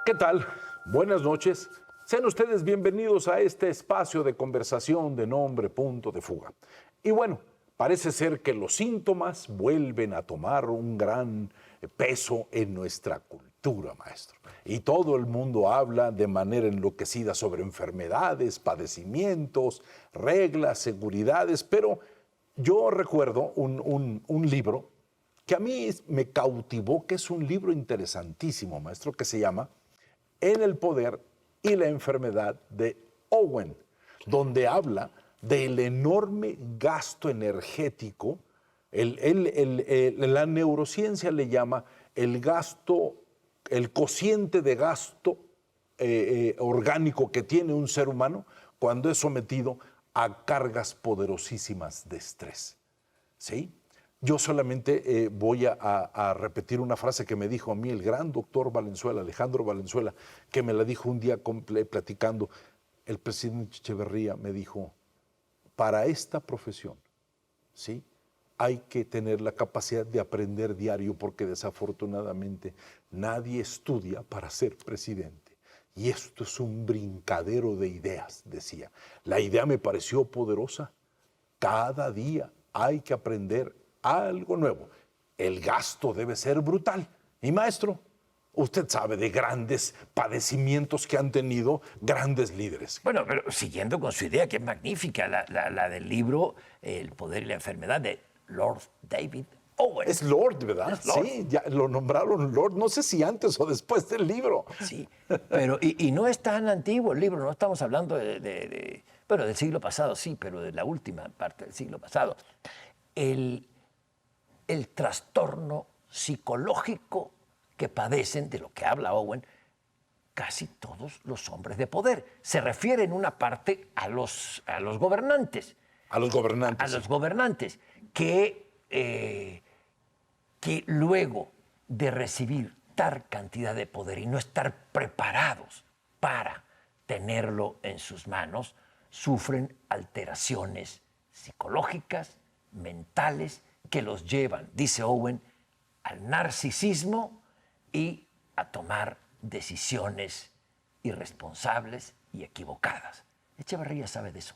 ¿Qué tal? Buenas noches. Sean ustedes bienvenidos a este espacio de conversación de nombre Punto de Fuga. Y bueno, parece ser que los síntomas vuelven a tomar un gran peso en nuestra cultura, maestro. Y todo el mundo habla de manera enloquecida sobre enfermedades, padecimientos, reglas, seguridades, pero yo recuerdo un libro que a mí me cautivó, que es un libro interesantísimo, maestro, que se llama En el poder y la enfermedad de Owen, donde habla del enorme gasto energético. La neurociencia le llama el gasto, el cociente de gasto orgánico que tiene un ser humano cuando es sometido a cargas poderosísimas de estrés. ¿Sí? Yo solamente voy a repetir una frase que me dijo a mí el gran doctor Valenzuela, Alejandro Valenzuela, que me la dijo un día platicando. El presidente Echeverría me dijo, para esta profesión, ¿sí?, hay que tener la capacidad de aprender diario, porque desafortunadamente nadie estudia para ser presidente. Y esto es un brincadero de ideas, decía. La idea me pareció poderosa. Cada día hay que aprender algo nuevo. El gasto debe ser brutal. Y maestro, usted sabe de grandes padecimientos que han tenido grandes líderes. Bueno, pero siguiendo con su idea, que es magnífica, la del libro El poder y la enfermedad de Lord David Owen. Es Lord, ¿verdad? Es Lord. Sí, ya lo nombraron Lord, no sé si antes o después del libro. Sí, pero y no es tan antiguo el libro, no estamos hablando bueno, del siglo pasado, sí, pero de la última parte del siglo pasado. El trastorno psicológico que padecen, de lo que habla Owen, casi todos los hombres de poder. Se refiere en una parte a los gobernantes. A los gobernantes. A los gobernantes, que luego de recibir tal cantidad de poder y no estar preparados para tenerlo en sus manos, sufren alteraciones psicológicas, mentales, que los llevan, dice Owen, al narcisismo y a tomar decisiones irresponsables y equivocadas. Echeverría sabe de eso.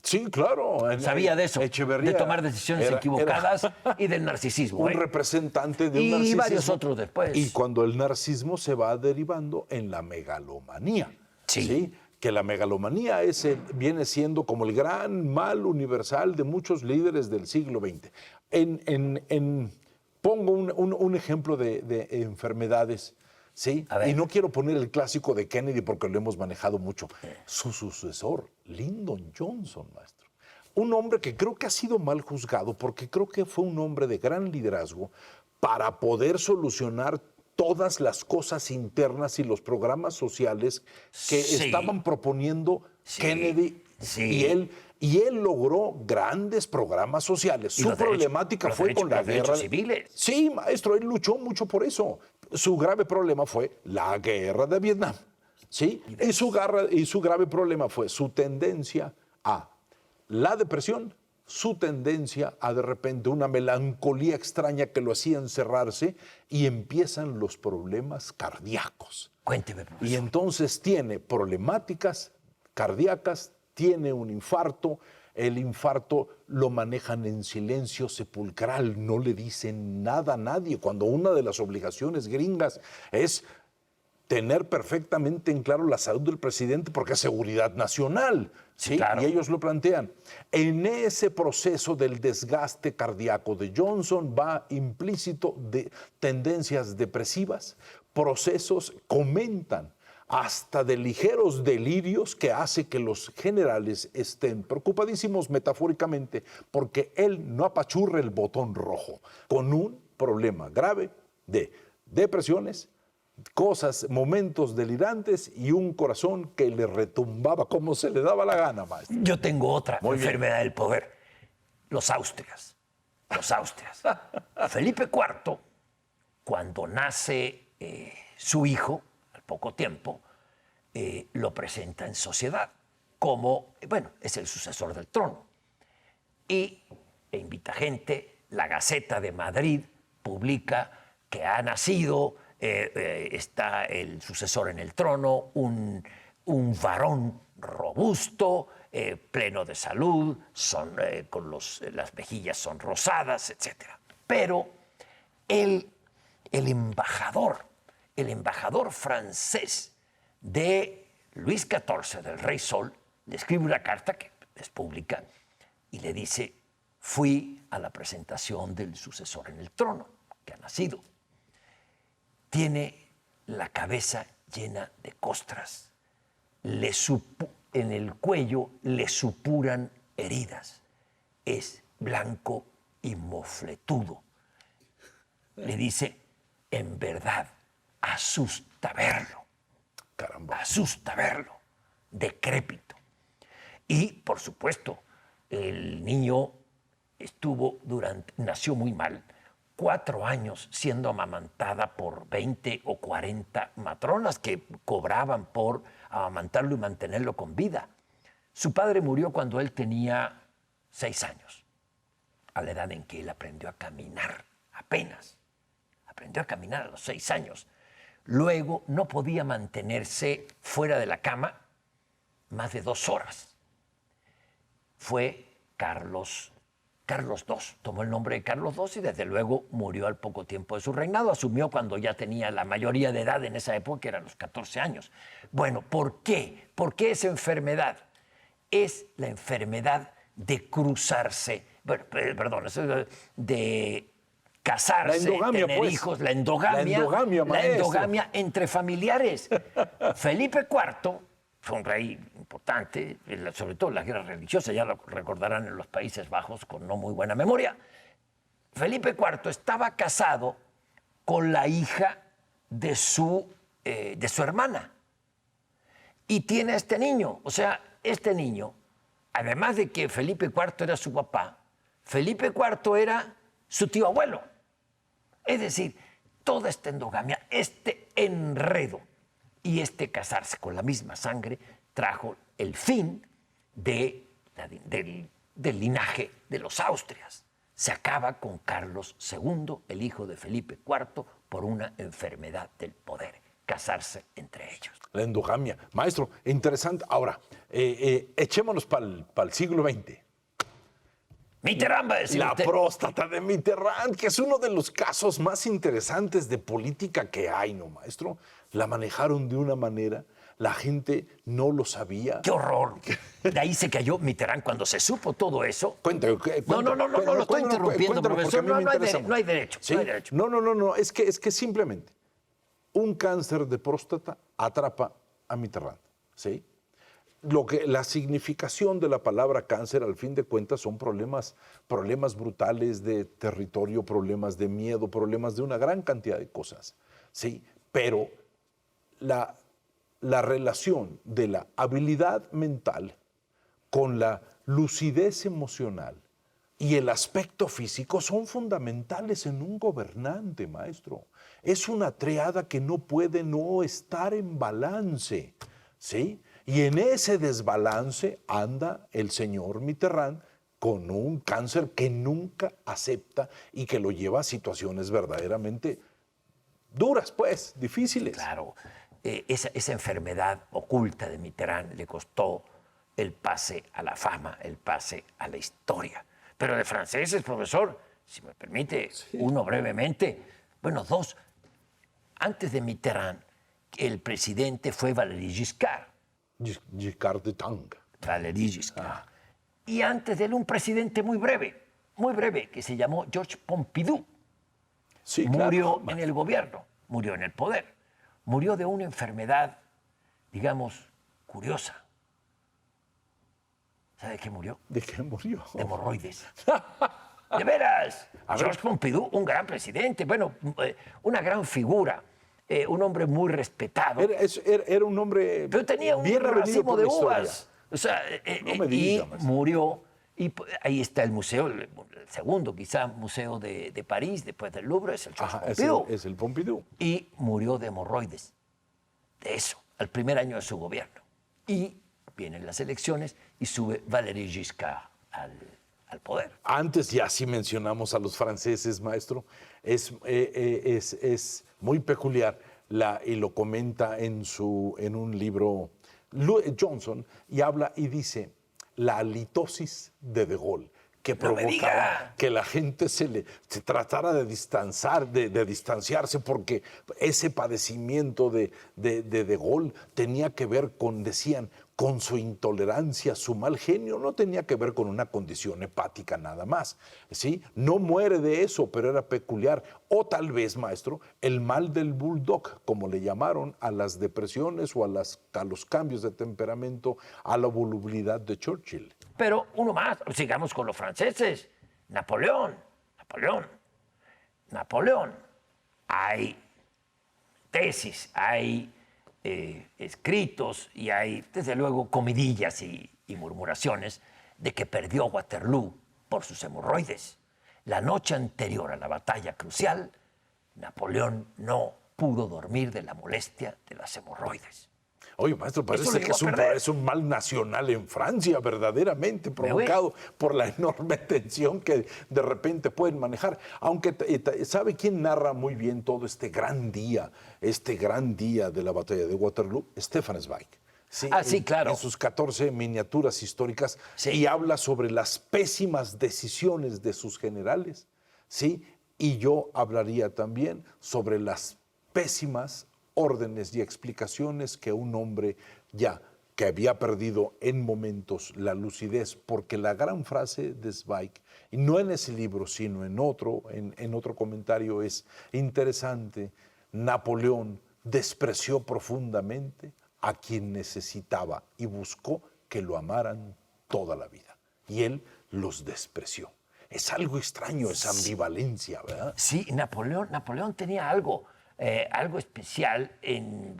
Sí, claro. Sabía de eso, Echeverría de tomar decisiones equivocadas y del narcisismo. Un representante de un narcisismo. Y varios otros después. Y cuando el narcisismo se va derivando en la megalomanía. Sí. Que la megalomanía viene siendo como el gran mal universal de muchos líderes del siglo XX. Pongo un ejemplo de enfermedades, ¿sí? Y no quiero poner el clásico de Kennedy porque lo hemos manejado mucho. Su sucesor, Lyndon Johnson, maestro. Un hombre que creo que ha sido mal juzgado porque creo que fue un hombre de gran liderazgo para poder solucionar todas las cosas internas y los programas sociales que estaban proponiendo Kennedy y él logró grandes programas sociales. Su problemática fue con la guerra civiles. Sí, maestro, él luchó mucho por eso. Su grave problema fue la guerra de Vietnam, ¿sí? Y su grave problema fue su tendencia a la depresión, su tendencia a de repente una melancolía extraña que lo hacía encerrarse, y empiezan los problemas cardíacos. Cuénteme, profesor. Y entonces tiene problemáticas cardíacas, tiene un infarto. El infarto lo manejan en silencio sepulcral, no le dicen nada a nadie, cuando una de las obligaciones gringas es tener perfectamente en claro la salud del presidente porque es seguridad nacional, ¿sí? Claro. Y ellos lo plantean. En ese proceso del desgaste cardíaco de Johnson va implícito de tendencias depresivas, procesos, comentan, hasta de ligeros delirios que hace que los generales estén preocupadísimos metafóricamente porque él no apachurra el botón rojo, con un problema grave de depresiones, momentos delirantes y un corazón que le retumbaba como se le daba la gana, maestro. Yo tengo otra enfermedad del poder. Los Austrias. Felipe IV, cuando nace su hijo, al poco tiempo, lo presenta en sociedad como, bueno, es el sucesor del trono. Y invita gente, la Gaceta de Madrid publica que ha nacido está el sucesor en el trono, un varón robusto, pleno de salud, las mejillas son rosadas, etc. Pero el embajador francés de Luis XIV, del Rey Sol, le escribe una carta que es pública y le dice: fui a la presentación del sucesor en el trono, que ha nacido. Tiene la cabeza llena de costras. En el cuello le supuran heridas. Es blanco y mofletudo. Le dice: en verdad, asusta verlo. Caramba. Asusta verlo. Decrépito. Y, por supuesto, el niño nació muy mal, 4 años siendo amamantada por 20 o 40 matronas que cobraban por amamantarlo y mantenerlo con vida. Su padre murió cuando él tenía 6 años, a la edad en que él aprendió a caminar, apenas. Aprendió a caminar a los 6 años. Luego no podía mantenerse fuera de la cama más de 2 horas. Fue Carlos II, tomó el nombre de Carlos II y desde luego murió al poco tiempo de su reinado. Asumió cuando ya tenía la mayoría de edad en esa época, que eran los 14 años. Bueno, ¿por qué? ¿Por qué esa enfermedad? Es la enfermedad de cruzarse, de casarse, tener hijos, la endogamia entre familiares. Felipe IV fue un rey importante, sobre todo en las guerras religiosas, ya lo recordarán en los Países Bajos con no muy buena memoria. Felipe IV estaba casado con la hija de su hermana y tiene a este niño. O sea, este niño, además de que Felipe IV era su papá, Felipe IV era su tío abuelo. Es decir, toda esta endogamia, este enredo y este casarse con la misma sangre trajo el fin del linaje de los Austrias. Se acaba con Carlos II, el hijo de Felipe IV, por una enfermedad del poder, casarse entre ellos. La endogamia. Maestro, interesante. Ahora, echémonos para el siglo XX. Mitterrand, va a decir La usted. próstata de Mitterrand, que es uno de los casos más interesantes de política que hay, ¿no, maestro? La manejaron de una manera, la gente no lo sabía. ¡Qué horror! De ahí se cayó Mitterrand cuando se supo todo eso. Cuéntame. No, lo estoy interrumpiendo, profesor. No hay derecho. ¿Sí? No hay derecho. No. Es que simplemente un cáncer de próstata atrapa a Mitterrand, ¿sí? La significación de la palabra cáncer, al fin de cuentas, son problemas brutales de territorio, problemas de miedo, problemas de una gran cantidad de cosas, ¿sí? Pero la relación de la habilidad mental con la lucidez emocional y el aspecto físico son fundamentales en un gobernante, maestro. Es una triada que no puede no estar en balance, ¿sí? Y en ese desbalance anda el señor Mitterrand con un cáncer que nunca acepta y que lo lleva a situaciones verdaderamente duras, pues, difíciles. Claro, esa enfermedad oculta de Mitterrand le costó el pase a la fama, el pase a la historia. Pero de franceses, profesor, si me permite, uno brevemente, bueno, 2. Antes de Mitterrand, el presidente fue Valéry Giscard. Giscard d'Estaing. Valéry Giscard. Y antes de él, un presidente muy breve, que se llamó Georges Pompidou. Sí, murió claro. en el gobierno, murió en el poder. Murió de una enfermedad, digamos, curiosa. ¿Sabe de qué murió? ¿De qué murió? De hemorroides. De veras. Georges Pompidou, un gran presidente, bueno, una gran figura, un hombre muy respetado. Era un hombre Pero tenía un bien avenido racimo por de la historia. uvas. O sea, No me diga, y maestro. murió. Y ahí está el museo, el segundo quizá museo de París, después del Louvre, es el Georges Ajá, Pompidou. es el Pompidou. Y murió de hemorroides. De eso, al primer año de su gobierno. Y vienen las elecciones y sube Valéry Giscard al poder. Antes ya sí mencionamos a los franceses, maestro. Es muy peculiar y lo comenta en un libro Johnson y habla y dice la halitosis de Gaulle, que provocaba que la gente se tratara de distanciarse porque ese padecimiento de Gaulle tenía que ver con, decían, con su intolerancia, su mal genio, no tenía que ver con una condición hepática nada más, ¿sí? No muere de eso, pero era peculiar. O tal vez, maestro, el mal del bulldog, como le llamaron a las depresiones o a los cambios de temperamento, a la volubilidad de Churchill. Pero uno más, sigamos con los franceses. Napoleón. Hay tesis, hay escritos y hay, desde luego, comidillas y murmuraciones de que perdió Waterloo por sus hemorroides. La noche anterior a la batalla crucial, Napoleón no pudo dormir de la molestia de las hemorroides. Oye, maestro, parece que es un mal nacional en Francia, verdaderamente provocado por la enorme tensión que de repente pueden manejar. Aunque, ¿sabe quién narra muy bien todo este gran día de la batalla de Waterloo? Stefan Zweig. Sí, sí, claro. En sus 14 miniaturas históricas, sí. Y habla sobre las pésimas decisiones de sus generales, ¿sí? Y yo hablaría también sobre las pésimas órdenes y explicaciones que un hombre ya que había perdido en momentos la lucidez, porque la gran frase de Zweig, y no en ese libro, sino en otro comentario, es interesante: Napoleón despreció profundamente a quien necesitaba y buscó que lo amaran toda la vida. Y él los despreció. Es algo extraño esa ambivalencia, ¿verdad? Sí, Napoleón tenía algo especial en...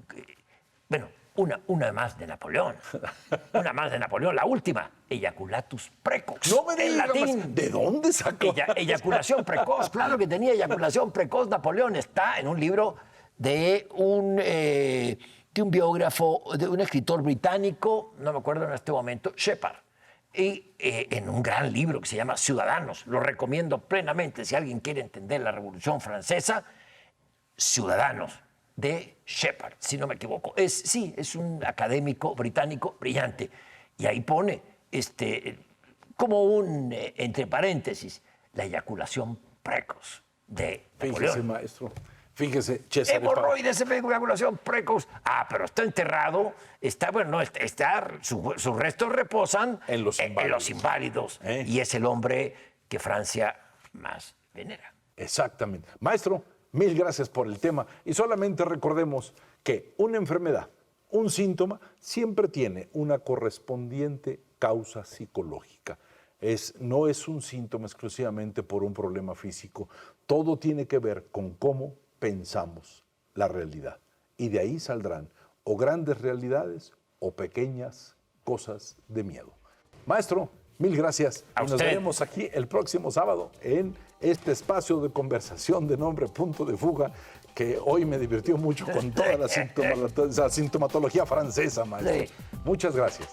Bueno, una más de Napoleón. Una más de Napoleón, la última. Eyaculatus precox. No me digas, en latín. ¿De dónde sacó? Eyaculación precoz. Claro que tenía eyaculación precoz. Napoleón está en un libro de un biógrafo, de un escritor británico, no me acuerdo en este momento, Shepard. Y en un gran libro que se llama Ciudadanos. Lo recomiendo plenamente si alguien quiere entender la Revolución Francesa. Ciudadanos, de Shepard, si no me equivoco. Es un académico británico brillante. Y ahí pone, como entre paréntesis, la eyaculación precoz de Napoleón. Fíjese, maestro. Fíjese, César. Hemorroides, eyaculación precoz. Pero está enterrado, sus restos reposan en los inválidos. Y es el hombre que Francia más venera. Exactamente. Maestro, mil gracias por el tema. Y solamente recordemos que una enfermedad, un síntoma, siempre tiene una correspondiente causa psicológica. No es un síntoma exclusivamente por un problema físico. Todo tiene que ver con cómo pensamos la realidad. Y de ahí saldrán o grandes realidades o pequeñas cosas de miedo. Maestro, mil gracias. Y nos veremos aquí el próximo sábado en este espacio de conversación de nombre Punto de Fuga, que hoy me divirtió mucho con toda la sintomatología francesa, maestro. Sí. Muchas gracias.